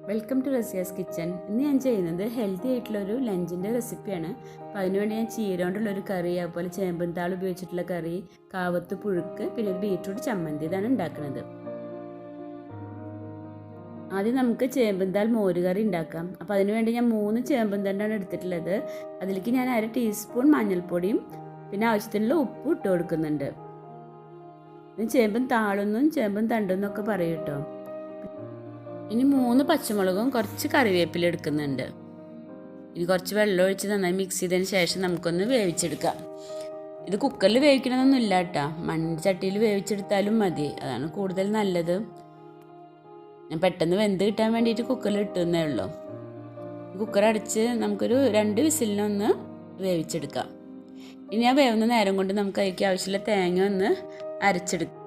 Welcome to Razia's kitchen. ഇന്ന് ഞാൻ ചെയ്യുന്നത് ഹെൽത്തി ആയിട്ടുള്ളൊരു ലഞ്ചിൻ്റെ റെസിപ്പിയാണ്. അപ്പോൾ അതിനുവേണ്ടി ഞാൻ ചീര കൊണ്ടുള്ളൊരു കറി, അതുപോലെ ചേമ്പുംതാൾ ഉപയോഗിച്ചിട്ടുള്ള കറി, കാവത്ത് പുഴുക്ക്, പിന്നെ ഒരു ബീറ്റ്റൂട്ട് ചമ്മന്തി, ഇതാണ് ഉണ്ടാക്കുന്നത്. ആദ്യം നമുക്ക് ചേമ്പുംതാൾ മോരുകറി ഉണ്ടാക്കാം. അപ്പോൾ അതിനുവേണ്ടി ഞാൻ 3 ചേമ്പുംതണ്ടാണ് എടുത്തിട്ടുള്ളത്. അതിലേക്ക് ഞാൻ 1/2 ടീസ്പൂൺ മഞ്ഞൾപ്പൊടിയും പിന്നെ ആവശ്യത്തിനുള്ള ഉപ്പും ഇട്ട് കൊടുക്കുന്നുണ്ട്. ഇത് ചേമ്പും താളൊന്നും ചേമ്പും തണ്ടെന്നൊക്കെ പറയും കേട്ടോ. ഇനി 3 പച്ചമുളകും കുറച്ച് കറിവേപ്പില എടുക്കുന്നുണ്ട്. ഇനി കുറച്ച് വെള്ളം ഒഴിച്ച് നന്നായി മിക്സ് ചെയ്തതിന് ശേഷം നമുക്കൊന്ന് വേവിച്ചെടുക്കാം. ഇത് കുക്കറിൽ വേവിക്കണമെന്നൊന്നും ഇല്ല കേട്ടോ, മൺചട്ടിയിൽ വേവിച്ചെടുത്താലും മതി, അതാണ് കൂടുതൽ നല്ലത്. ഞാൻ പെട്ടെന്ന് വെന്ത് കിട്ടാൻ വേണ്ടിയിട്ട് കുക്കറിൽ ഇട്ടുന്നേ ഉള്ളൂ. കുക്കർ അടച്ച് നമുക്കൊരു 2 വിസിലിനൊന്ന് വേവിച്ചെടുക്കാം. ഇനി ആ വേവുന്ന നേരം കൊണ്ട് നമുക്ക് അതിലേക്ക് ആവശ്യമുള്ള തേങ്ങ ഒന്ന് അരച്ചെടുക്കാം.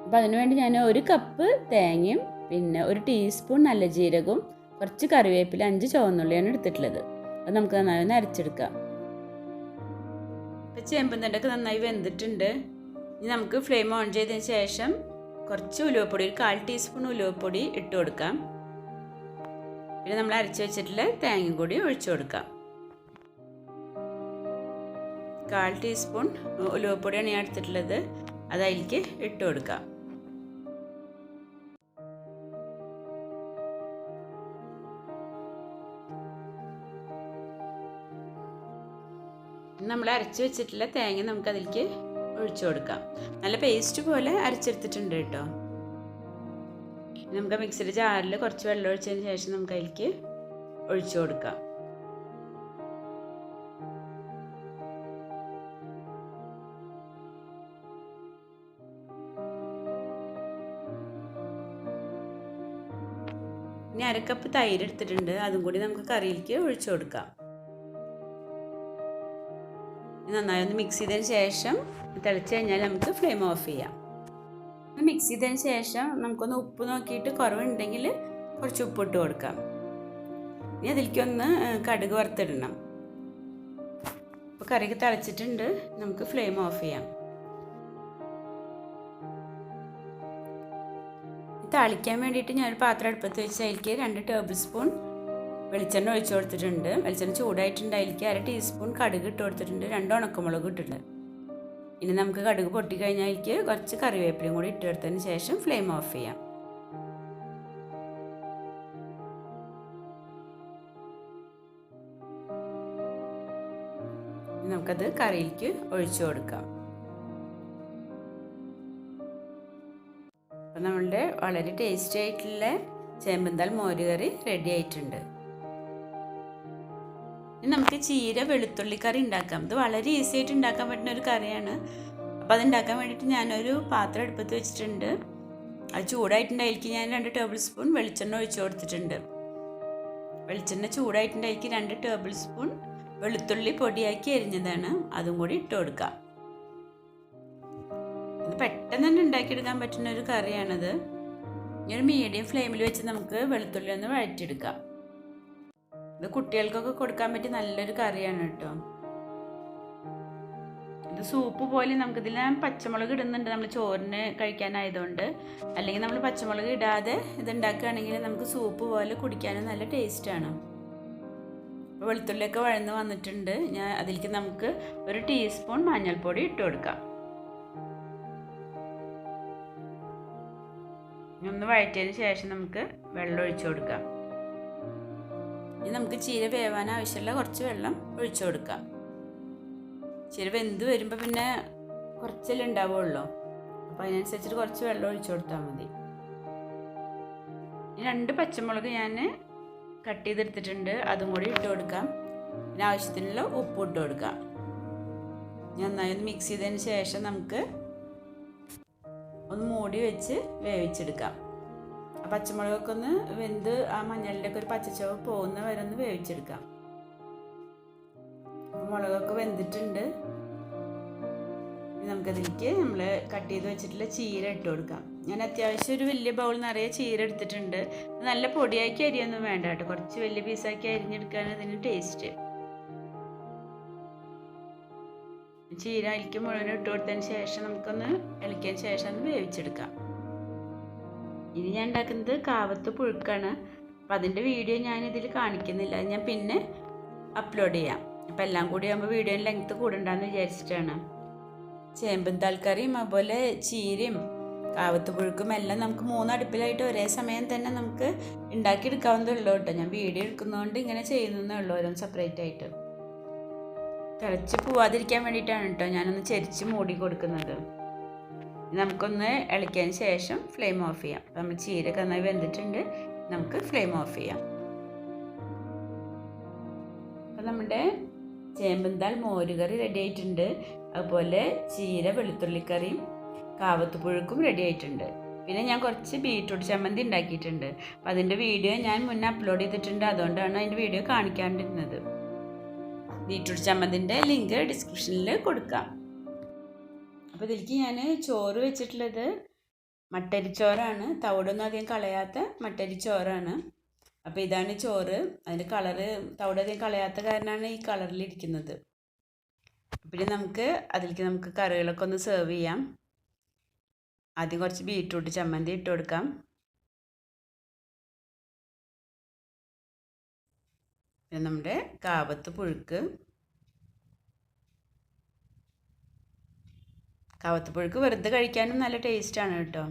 അപ്പം അതിനുവേണ്ടി ഞാൻ 1 കപ്പ് തേങ്ങയും പിന്നെ 1 ടീസ്പൂൺ നല്ല ജീരകവും കുറച്ച് കറിവേപ്പില 5 ചുവന്നുള്ളിയാണ് എടുത്തിട്ടുള്ളത്. അത് നമുക്ക് നന്നായി ഒന്ന് അരച്ചെടുക്കാം. ഇപ്പം ചേമ്പുംതണ്ടൊക്കെ നന്നായി വെന്തിട്ടുണ്ട്. ഇനി നമുക്ക് ഫ്ലെയിം ഓൺ ചെയ്തതിന് ശേഷം കുറച്ച് ഉലുവപ്പൊടി, 1/4 ടീസ്പൂൺ ഉലുവപ്പൊടി ഇട്ട് കൊടുക്കാം. പിന്നെ നമ്മൾ അരച്ച് വെച്ചിട്ടുള്ള തേങ്ങ കൂടി ഒഴിച്ചു കൊടുക്കാം. 1/4 ടീസ്പൂൺ ഉലുവപ്പൊടിയാണ് ഞാൻ എടുത്തിട്ടുള്ളത്, അത് അതിലേക്ക് ഇട്ട് കൊടുക്കാം. നമ്മൾ അരച്ച് വെച്ചിട്ടുള്ള തേങ്ങ നമുക്ക് അതിലേക്ക് ഒഴിച്ചു കൊടുക്കാം. നല്ല പേസ്റ്റ് പോലെ അരച്ചെടുത്തിട്ടുണ്ട് കേട്ടോ. നമുക്ക് മിക്സിയുടെ ജാറിൽ കുറച്ച് വെള്ളം ഒഴിച്ചതിന് ശേഷം നമുക്ക് അതിലേക്ക് ഒഴിച്ചു കൊടുക്കാം. ഇനി 1/2 കപ്പ് തൈര് എടുത്തിട്ടുണ്ട്, അതും കൂടി നമുക്ക് കറിയിലേക്ക് ഒഴിച്ചു കൊടുക്കാം. നന്നായി ഒന്ന് മിക്സ് ചെയ്തതിന് ശേഷം തിളച്ച് കഴിഞ്ഞാൽ നമുക്ക് ഫ്ലെയിം ഓഫ് ചെയ്യാം. മിക്സ് ചെയ്തതിന് ശേഷം നമുക്കൊന്ന് ഉപ്പ് നോക്കിയിട്ട് കുറവുണ്ടെങ്കിൽ കുറച്ച് ഉപ്പ് ഇട്ട് കൊടുക്കാം. ഇനി അതിലേക്കൊന്ന് കടുക് വറുത്തിടണം. അപ്പോൾ കറിക്ക് തിളച്ചിട്ടുണ്ട്, നമുക്ക് ഫ്ലെയിം ഓഫ് ചെയ്യാം. താളിക്കാൻ വേണ്ടിയിട്ട് ഞാനൊരു പാത്രം അടുപ്പത്ത് വെച്ച് അതിലേക്ക് 2 ടേബിൾ സ്പൂൺ വെളിച്ചെണ്ണ ഒഴിച്ചു കൊടുത്തിട്ടുണ്ട്. വെളിച്ചെണ്ണ ചൂടായിട്ടുണ്ട്, അതിലേക്ക് 1/2 ടീസ്പൂൺ കടുക് ഇട്ട് കൊടുത്തിട്ടുണ്ട്, 2 ഉണക്കമുളക് ഇട്ടിട്ടുണ്ട്. ഇനി നമുക്ക് കടുക് പൊട്ടിക്കഴിഞ്ഞാൽ അതിലേക്ക് കുറച്ച് കറിവേപ്പിലയും കൂടി ഇട്ടെടുത്തതിന് ശേഷം ഫ്ലെയിം ഓഫ് ചെയ്യാം. നമുക്കത് കറിയിലേക്ക് ഒഴിച്ചു കൊടുക്കാം. അപ്പം നമ്മളുടെ വളരെ ടേസ്റ്റി ആയിട്ടുള്ള ചേമ്പുംതാൾ മോരുകറി റെഡി ആയിട്ടുണ്ട്. ഇനി നമുക്ക് ചീര വെളുത്തുള്ളി കറി ഉണ്ടാക്കാം. ഇത് വളരെ ഈസി ആയിട്ട് ഉണ്ടാക്കാൻ പറ്റുന്ന ഒരു കറിയാണ്. അപ്പോൾ അത് ഉണ്ടാക്കാൻ വേണ്ടിയിട്ട് ഞാനൊരു പാത്രം അടുപ്പത്ത് വെച്ചിട്ടുണ്ട്. അത് ചൂടായിട്ടുണ്ട്, അതിലേക്ക് ഞാൻ 2 ടേബിൾ സ്പൂൺ വെളിച്ചെണ്ണ ഒഴിച്ചു കൊടുത്തിട്ടുണ്ട്. വെളിച്ചെണ്ണ ചൂടായിട്ടുണ്ട്, അതിലേക്ക് 2 ടേബിൾ സ്പൂൺ വെളുത്തുള്ളി പൊടിയാക്കി അരിഞ്ഞതാണ്, അതും കൂടി ഇട്ട് കൊടുക്കാം. ഇത് പെട്ടെന്ന് തന്നെ ഉണ്ടാക്കിയെടുക്കാൻ പറ്റുന്ന ഒരു കറിയാണത്. ഇനി ഒരു മീഡിയം ഫ്ലെയിമിൽ വെച്ച് നമുക്ക് വെളുത്തുള്ളി ഒന്ന് വഴറ്റിയെടുക്കാം. ഇത് കുട്ടികൾക്കൊക്കെ കൊടുക്കാൻ പറ്റിയ നല്ലൊരു കറിയാണ് കേട്ടോ. ഇത് സൂപ്പ് പോലെ നമുക്കിതിൽ പച്ചമുളക് ഇടുന്നുണ്ട്, നമ്മൾ ചോറിന് കഴിക്കാനായതുകൊണ്ട്. അല്ലെങ്കിൽ നമ്മൾ പച്ചമുളക് ഇടാതെ ഇത് ഉണ്ടാക്കുകയാണെങ്കിൽ നമുക്ക് സൂപ്പ് പോലെ കുടിക്കാനും നല്ല ടേസ്റ്റാണ്. വെളുത്തുള്ളിയൊക്കെ വഴന്ന് വന്നിട്ടുണ്ട്. അതിലേക്ക് നമുക്ക് 1 ടീസ്പൂൺ മഞ്ഞൾപ്പൊടി ഇട്ട് കൊടുക്കാം. ഒന്ന് വഴറ്റിയതിന് ശേഷം നമുക്ക് വെള്ളം ഒഴിച്ചു കൊടുക്കാം. ഇനി നമുക്ക് ചീര വേവാൻ ആവശ്യമുള്ള കുറച്ച് വെള്ളം ഒഴിച്ചു കൊടുക്കാം. ചീര വെന്ത് വരുമ്പോൾ പിന്നെ കുറച്ചല്ലേ ഉണ്ടാവുള്ളൂ, അപ്പോൾ അതിനനുസരിച്ചിട്ട് കുറച്ച് വെള്ളം ഒഴിച്ചു കൊടുത്താൽ മതി. ഇനി 2 പച്ചമുളക് ഞാൻ കട്ട് ചെയ്തെടുത്തിട്ടുണ്ട്, അതും കൂടി ഇട്ട് കൊടുക്കാം. പിന്നെ ആവശ്യത്തിനുള്ള ഉപ്പ് ഇട്ട് കൊടുക്കാം. നന്നായി ഒന്ന് മിക്സ് ചെയ്തതിന് ശേഷം നമുക്ക് ഒന്ന് മൂടി വെച്ച് വേവിച്ചെടുക്കാം. ആ പച്ചമുളകൊക്കെ ഒന്ന് വെന്ത് ആ മഞ്ഞളിൻ്റെ ഒക്കെ ഒരു പച്ചച്ചവ് പോകുന്ന വരെ ഒന്ന് വേവിച്ചെടുക്കാം. മുളകൊക്കെ വെന്തിട്ടുണ്ട്. നമുക്കതിലേക്ക് നമ്മൾ കട്ട് ചെയ്ത് വെച്ചിട്ടുള്ള ചീര ഇട്ട് കൊടുക്കാം. ഞാൻ അത്യാവശ്യം ഒരു വലിയ ബൗൾ നിറയെ ചീര എടുത്തിട്ടുണ്ട്. നല്ല പൊടിയാക്കി അരിയൊന്നും വേണ്ട കേട്ടോ, കുറച്ച് വലിയ പീസാക്കി അരിഞ്ഞെടുക്കാനാണ് ഇതിന് ടേസ്റ്റ്. ചീര അതിലേക്ക് മുഴുവൻ ഇട്ട് കൊടുത്തതിന് ശേഷം നമുക്കൊന്ന് ഇളക്കിയതിന് ശേഷം ഒന്ന് വേവിച്ചെടുക്കാം. ഇനി ഞാൻ ഉണ്ടാക്കുന്നത് കാവത്ത് പുഴുക്കാണ്. അപ്പോൾ അതിൻ്റെ വീഡിയോ ഞാൻ ഇതിൽ കാണിക്കുന്നില്ല, ഞാൻ പിന്നെ അപ്ലോഡ് ചെയ്യാം. അപ്പോൾ എല്ലാം കൂടി ആകുമ്പോൾ വീഡിയോ ലെങ്ത്ത് കൂടണ്ടെന്ന് വിചാരിച്ചിട്ടാണ്. ചേമ്പും തൽക്കറിയും അതുപോലെ ചീരയും കാവത്തുപുഴുക്കും എല്ലാം നമുക്ക് 3 അടുപ്പിലായിട്ട് ഒരേ സമയം തന്നെ നമുക്ക് ഉണ്ടാക്കിയെടുക്കാവുന്നതേ ഉള്ളൂ കേട്ടോ. ഞാൻ വീഡിയോ എടുക്കുന്നതുകൊണ്ട് ഇങ്ങനെ ചെയ്യുന്നതേ ഉള്ളൂ, ഓരോന്ന് സെപ്പറേറ്റ് ആയിട്ട്. തിളച്ച് പോവാതിരിക്കാൻ വേണ്ടിയിട്ടാണ് കേട്ടോ ഞാനൊന്ന് ചെരിച്ച് മൂടി കൊടുക്കുന്നത്. നമുക്കൊന്ന് ഇളക്കിയതിന് ശേഷം ഫ്ലെയിം ഓഫ് ചെയ്യാം. നമ്മൾ ചീരയൊക്കെ നന്നായി വെന്തിട്ടുണ്ട്, നമുക്ക് ഫ്ലെയിം ഓഫ് ചെയ്യാം. അപ്പം നമ്മുടെ ചേമ്പുംതാൽ മോരുകറി റെഡി ആയിട്ടുണ്ട്. അതുപോലെ ചീര വെളുത്തുള്ളിക്കറിയും കാവത്തുപുഴുക്കും റെഡി ആയിട്ടുണ്ട്. പിന്നെ ഞാൻ കുറച്ച് ബീട്രൂട്ട് ചമ്മന്തി ഉണ്ടാക്കിയിട്ടുണ്ട്. അപ്പം അതിൻ്റെ വീഡിയോ ഞാൻ മുന്നേ അപ്ലോഡ് ചെയ്തിട്ടുണ്ട്, അതുകൊണ്ടാണ് അതിൻ്റെ വീഡിയോ കാണിക്കാണ്ടിരുന്നത്. ബീട്രൂട്ട് ചമ്മന്തിൻ്റെ ലിങ്ക് ഡിസ്ക്രിപ്ഷനിൽ കൊടുക്കാം. അപ്പോൾ ഇതിലേക്ക് ഞാൻ ചോറ് വെച്ചിട്ടുള്ളത് മട്ടരിച്ചോറാണ്, തവിടൊന്നും അധികം കളയാത്ത മട്ടരിച്ചോറാണ്. അപ്പോൾ ഇതാണ് ചോറ്. അതിൻ്റെ കളറ് തവിടധികം കളയാത്ത കാരണമാണ് ഈ കളറിലിരിക്കുന്നത്. പിന്നെ അതിലേക്ക് നമുക്ക് കറികളൊക്കെ ഒന്ന് സെർവ് ചെയ്യാം. ആദ്യം കുറച്ച് ബീട്രൂട്ട് ചമ്മന്തി ഇട്ട് കൊടുക്കാം. പിന്നെ നമ്മുടെ കാവത്തുപുഴുക്ക് വെറുതെ കഴിക്കാനും നല്ല ടേസ്റ്റാണ് കേട്ടോ.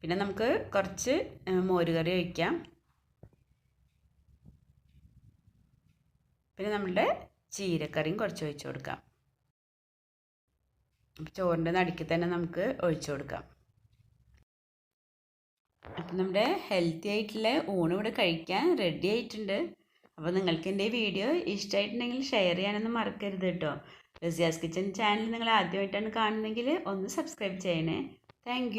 പിന്നെ നമുക്ക് കുറച്ച് മോരുകറി ഒഴിക്കാം. പിന്നെ നമ്മുടെ ചീരക്കറിയും കുറച്ച് ഒഴിച്ചു കൊടുക്കാം. ചോറിൻ്റെ നടുക്ക് തന്നെ നമുക്ക് ഒഴിച്ചു കൊടുക്കാം. അപ്പം നമ്മുടെ ഹെൽത്തി ആയിട്ടുള്ള ഊണ് ഇവിടെ കഴിക്കാൻ റെഡി ആയിട്ടുണ്ട്. അപ്പോൾ നിങ്ങൾക്ക് എൻ്റെ വീഡിയോ ഇഷ്ടമായിട്ടുണ്ടെങ്കിൽ ഷെയർ ചെയ്യാനൊന്നും മറക്കരുത് കേട്ടോ. റസിയാസ് കിച്ചൻ ചാനൽ നിങ്ങൾ ആദ്യമായിട്ടാണ് കാണുന്നതെങ്കിൽ ഒന്ന് സബ്സ്ക്രൈബ് ചെയ്യണേ. താങ്ക്